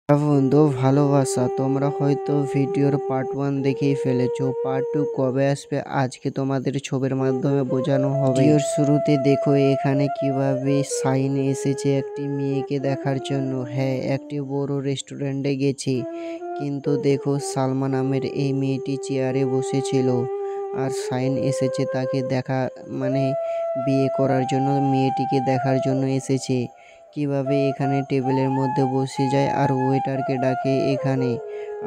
বন্ধু ভালোবাসা তোমরা হয়তো ভিডিওর পার্ট 1 দেখেই ফেলেছো। পার্ট 2 কবে আসবে আজকে তোমাদের ছবির মাধ্যমে বোঝানো হবে। ভিডিওর শুরুতে দেখো এখানে কিভাবে সাইন এসেছে একটি মেয়েকে দেখার জন্য। হ্যাঁ, একটি বড় রেস্টুরেন্টে গেছি, কিন্তু দেখো সালমা নামের এই মেয়েটি চেয়ারে বসেছিল আর সাইন এসেছে তাকে দেখা, মানে বিয়ে করার জন্য মেয়েটিকে দেখার জন্য এসেছে। কিভাবে এখানে টেবিলের মধ্যে বসে যায় আর ওয়েটারকে ডাকে এখানে,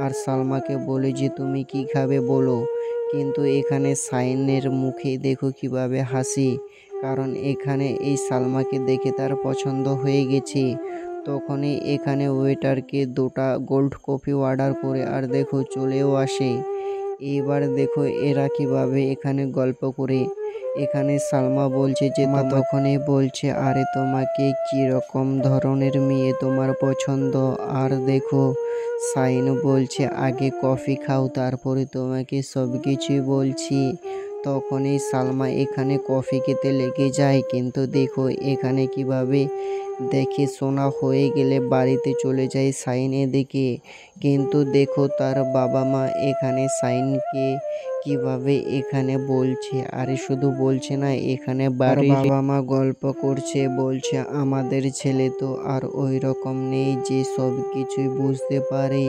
আর সালমাকে বলে যে তুমি কি খাবে বলো। কিন্তু এখানে সাইনের মুখে দেখো কিভাবে হাসি, কারণ এখানে এই সালমাকে দেখে তার পছন্দ হয়ে গেছে। তখনই এখানে ওয়েটারকে 2টা গোল্ড কফি অর্ডার করে আর দেখো চলেও আসে। এইবার দেখো এরা কিভাবে এখানে গল্প করে। এখানে সালমা বলছে যে মা তখনই বলছে আরে তোমাকে কি রকম ধরনের মেয়ে তোমার পছন্দ। আর দেখো সাইন বলছে আগে কফি খাও তারপরে তোমাকে সব কিছুই বলছি। তখনই সালমা এখানে কফি খেতে লেগে যায়, কিন্তু দেখো এখানে কিভাবে দেখে শোনা হয়ে গেলে বাড়িতে চলে যায় সাইন এদিকে। কিন্তু দেখো তার বাবা মা এখানে সাইনকে কিভাবে এখানে বলছে, আরে শুধু বলছে না, এখানে বাড়ির বাবা মা গল্প করছে, বলছে আমাদের ছেলে তো আর ওই রকম নেই যে সব কিছুই বুঝতে পারে।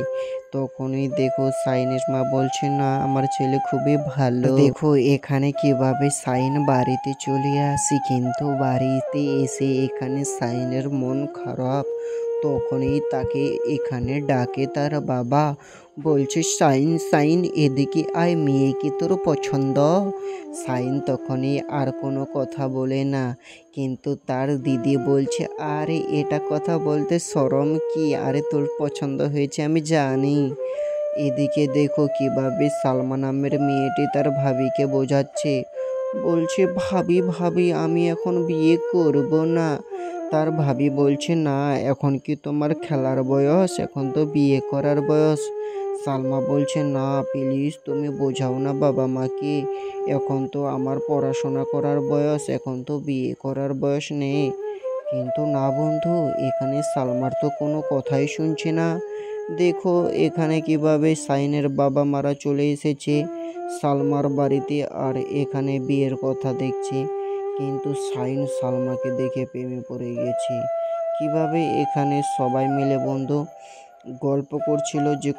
তখনই দেখো সাইনের মা বলছে না আমার ছেলে খুবই ভালো। দেখো এখানে কিভাবে সাইন বাড়িতে চলে আসি, কিন্তু বাড়িতে এসে এখানে সাইনের মন খারাপ। তখনই তাকে এখানে ডাকে তার বাবা, বলছে সাইন সাইন এদিকে আয়, মেয়ে কি তোর পছন্দ। সাইন তখনই আর কোনো কথা বলে না, কিন্তু তার দিদি বলছে আরে এটা কথা বলতে শরম কি, আরে তোর পছন্দ হয়েছে আমি জানি। এদিকে দেখো কিভাবে সালমা নামের মেয়েটি তার ভাবিকে বোঝাচ্ছে, বলছে ভাবি ভাবি আমি এখন বিয়ে করব না। তার ভাবি বলছে না এখন কি তোমার খেলার বয়স, এখন তো বিয়ে করার বয়স। সালমা বলছে না প্লিজ তুমি বোঝাও না বাবা মাকে, এখন তো আমার পড়াশোনা করার বয়স, এখন তো বিয়ে করার বয়স নেই। কিন্তু না বন্ধু, এখানে সালমার তো কোনো কথাই শুনছে না। দেখো এখানে কিভাবে সাইনের বাবা মারা চলে এসেছে সালমার বাড়িতে আর এখানে বিয়ের কথা দেখছে। কিন্তু সাইন সালমাকে দেখে প্রেমে পড়ে গেছে। কিভাবে এখানে সবাই মিলে বন্ধু গল্প করছিল যে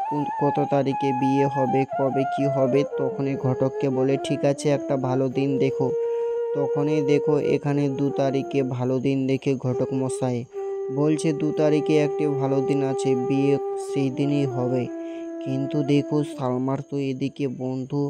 কত তারিখে বিয়ে হবে, কবে কি হবে। তখনই ঘটককে বলে ঠিক আছে একটা ভালো দিন দেখো। তখনই দেখো এখানে 2 তারিখে ভালো দিন দেখে ঘটক মশাই বলছে 2 তারিখে একটি ভালো দিন আছে, বিয়ে সেই দিনই হবে। কিন্তু দেখো সালমার তো এদিকে বন্ধু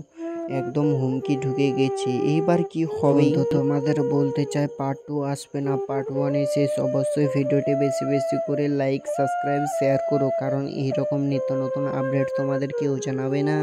একদম হুমকি ঢুকে গেছে, এইবার কি হবে। তো তোমাদের বলতে চাই পার্ট 2 আসবে না, পার্ট 1 শেষ। অবশ্যই ভিডিওটি বেশি বেশি করে লাইক সাবস্ক্রাইব শেয়ার করো, কারণ এইরকম নিত্য নতুন আপডেট তোমাদের কেউ জানাবে না।